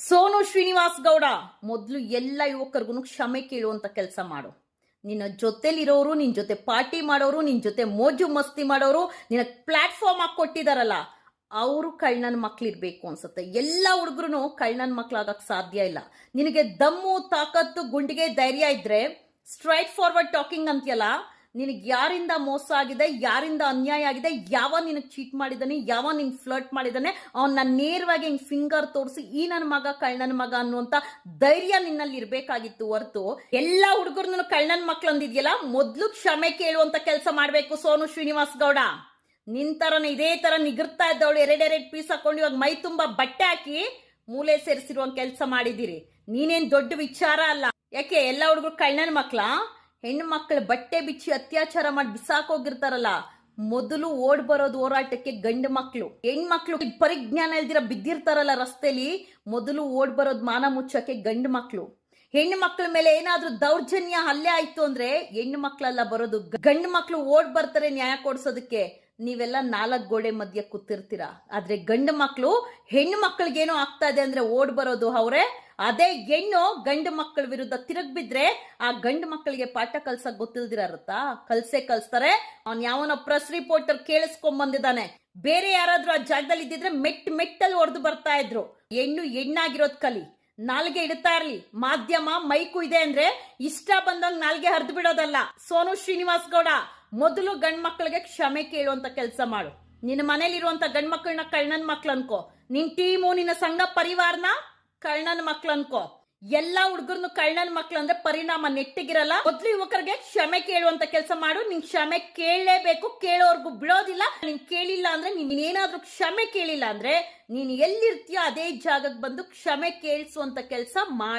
ಸೋನು ಶ್ರೀನಿವಾಸ್ ಗೌಡ ಮೊದಲು ಎಲ್ಲ ಯುವಕರಿಗೂ ಕ್ಷಮೆ ಕೇಳುವಂತ ಕೆಲಸ ಮಾಡು. ನಿನ್ನ ಜೊತೆಲಿರೋರು, ನಿನ್ ಜೊತೆ ಪಾರ್ಟಿ ಮಾಡೋರು, ನಿನ್ ಜೊತೆ ಮೋಜು ಮಸ್ತಿ ಮಾಡೋರು, ನಿನ್ನ ಪ್ಲಾಟ್ಫಾರ್ಮ್ ಹಾಕಿ ಕೊಟ್ಟಿದಾರಲ್ಲ, ಅವರು ಕಳ್ಳನ ಮಕ್ಳಿರ್ಬೇಕು ಅನ್ಸುತ್ತೆ. ಎಲ್ಲ ಹುಡುಗರು ಕಳ್ಳನ ಮಕ್ಳಾಗಕ್ ಸಾಧ್ಯ ಇಲ್ಲ. ನಿನಗೆ ದಮ್ಮು, ತಾಕತ್ತು, ಗುಂಡಿಗೆ ಧೈರ್ಯ ಇದ್ರೆ ಸ್ಟ್ರೈಟ್ ಫಾರ್ವರ್ಡ್ ಟಾಕಿಂಗ್ ಅಂತೀಯಲ್ಲ, ನಿನಗೆ ಯಾರಿಂದ ಮೋಸ ಆಗಿದೆ, ಯಾರಿಂದ ಅನ್ಯಾಯ ಆಗಿದೆ, ಯಾವ ನಿನಗೆ ಚೀಟ್ ಮಾಡಿದಾನೆ, ಯಾವ ನಿನ್ ಫ್ಲರ್ಟ್ ಮಾಡಿದಾನೆ, ಅವನ್ನ ನೇರವಾಗಿ ಹಿಂಗ್ ಫಿಂಗರ್ ತೋರಿಸಿ ಈ ನನ್ನ ಮಗ ಕಳ್ಳನ ಮಗ ಅನ್ನುವಂತ ಧೈರ್ಯ ನಿನ್ನಲ್ಲಿ ಇರ್ಬೇಕಾಗಿತ್ತು ಹೊರತು ಎಲ್ಲಾ ಹುಡುಗರನ್ನು ಕಳ್ಳನ ಮಕ್ಳು ಅಂದಿದ್ಯಲ್ಲ, ಮೊದ್ಲು ಕ್ಷಮೆ ಕೇಳುವಂತ ಕೆಲಸ ಮಾಡ್ಬೇಕು ಸೋನು ಶ್ರೀನಿವಾಸ್ ಗೌಡ. ನಿನ್ ತರನ ಇದೇ ತರ ನಿಗರ್ತಾ ಇದ್ದವಳು ಎರಡೆರಡು ಪೀಸ್ ಹಾಕೊಂಡು ಇವಾಗ ಮೈ ತುಂಬಾ ಬಟ್ಟೆ ಹಾಕಿ ಮೂಲೆ ಸೇರಿಸಿರುವ ಕೆಲಸ ಮಾಡಿದಿರಿ. ನೀನೇನ್ ದೊಡ್ಡ ವಿಚಾರ ಅಲ್ಲ. ಯಾಕೆ ಎಲ್ಲ ಹುಡುಗರು ಕಳ್ಳನ ಮಕ್ಳ? ಹೆಣ್ಣು ಮಕ್ಕಳು ಬಟ್ಟೆ ಬಿಚ್ಚಿ ಅತ್ಯಾಚಾರ ಮಾಡಿ ಬಿಸಾಕೋಗಿರ್ತಾರಲ್ಲ, ಮೊದಲು ಓಡ್ ಬರೋದು ಹೋರಾಟಕ್ಕೆ ಗಂಡು ಮಕ್ಳು. ಹೆಣ್ಮಕ್ಳು ಪರಿಜ್ಞಾನ ಇಲ್ದಿರ ಬಿದ್ದಿರ್ತಾರಲ್ಲ ರಸ್ತೆಲಿ, ಮೊದಲು ಓಡ್ ಬರೋದು ಮಾನ ಮುಚ್ಚಕ್ಕೆ ಗಂಡು ಮಕ್ಳು. ಹೆಣ್ಣು ಮಕ್ಕಳ ಮೇಲೆ ಏನಾದ್ರೂ ದೌರ್ಜನ್ಯ ಹಲ್ಲೆ ಆಯ್ತು ಅಂದ್ರೆ ಹೆಣ್ಣು ಮಕ್ಳೆಲ್ಲ ಬರೋದು, ಗಂಡು ಮಕ್ಳು ಓಡ್ ಬರ್ತಾರೆ ನ್ಯಾಯ ಕೊಡ್ಸೋದಕ್ಕೆ. ನೀವೆಲ್ಲ 4 ಗೋಡೆ ಮಧ್ಯೆ ಕೂತಿರ್ತೀರಾ. ಆದ್ರೆ ಗಂಡು ಮಕ್ಳು ಹೆಣ್ಣು ಮಕ್ಕಳಿಗೇನೋ ಆಗ್ತಾ ಇದೆ ಅಂದ್ರೆ ಓಡ್ ಬರೋದು ಅವ್ರೆ. ಅದೇ ಹೆಣ್ಣು ಗಂಡು ಮಕ್ಕಳ ವಿರುದ್ಧ ತಿರುಗ್ ಬಿದ್ರೆ ಆ ಗಂಡು ಮಕ್ಕಳಿಗೆ ಪಾಠ ಕಲ್ಸಕ್ ಗೊತ್ತಿಲ್ದಿರತ್ತಾ? ಕಲ್ಸ್ತಾರೆ. ಅವ್ನ್ ಯಾವನೋ ಪ್ರೆಸ್ ರಿಪೋರ್ಟರ್ ಕೇಳಿಸ್ಕೊಂಡ್ ಬಂದಿದ್ದಾನೆ. ಬೇರೆ ಯಾರಾದ್ರೂ ಆ ಜಾಗದಲ್ಲಿ ಇದ್ದಿದ್ರೆ ಮೆಟ್ಟಲ್ಲಿ ಹೊಡೆದು ಬರ್ತಾ ಇದ್ರು. ಹೆಣ್ಣಾಗಿರೋದ್ ಕಲಿ. ನಾಲ್ಗೆ ಇಡ್ತಾ ಇರ್ಲಿ. ಮಾಧ್ಯಮ ಮೈಕು ಇದೆ ಅಂದ್ರೆ ಇಷ್ಟ ಬಂದಂಗ್ ನಾಲ್ಗೆ ಹರಿದು ಬಿಡೋದಲ್ಲ. ಸೋನು ಶ್ರೀನಿವಾಸ್ ಗೌಡ, ಮೊದಲು ಗಂಡ್ ಮಕ್ಕಳಿಗೆ ಕ್ಷಮೆ ಕೇಳುವಂತ ಕೆಲಸ ಮಾಡು. ನಿನ್ನ ಮನೇಲಿರುವಂತ ಗಂಡ್ ಮಕ್ಕಳನ್ನ ಕಳ್ಳನ ಮಕ್ಳು ಅನ್ಕೋ. ನಿನ್ ಟೀಮು, ನಿನ್ನ ಸಂಘ ಪರಿವಾರನ ಕಳ್ಳನ ಮಕ್ಳು ಅನ್ಕೋ. ಎಲ್ಲಾ ಹುಡುಗರ್ನು ಕಳ್ಳನ ಮಕ್ಳು ಅಂದ್ರೆ ಪರಿಣಾಮ ನೆಟ್ಟಿಗಿರಲ್ಲ. ಮೊದ್ಲು ಯುವಕರಿಗೆ ಕ್ಷಮೆ ಕೇಳುವಂತ ಕೆಲಸ ಮಾಡು. ನಿನ್ ಕ್ಷಮೆ ಕೇಳಲೇಬೇಕು. ಕೇಳೋರ್ಗು ಬಿಡೋದಿಲ್ಲ. ನೀನ್ ಕೇಳಿಲ್ಲ ಅಂದ್ರೆ, ನೀನೇನಾದ್ರೂ ಕ್ಷಮೆ ಕೇಳಿಲ್ಲ ಅಂದ್ರೆ, ನೀನ್ ಎಲ್ಲಿರ್ತೀಯೋ ಅದೇ ಜಾಗಕ್ಕೆ ಬಂದು ಕ್ಷಮೆ ಕೇಳಿಸುವಂತ ಕೆಲಸ ಮಾಡಿ.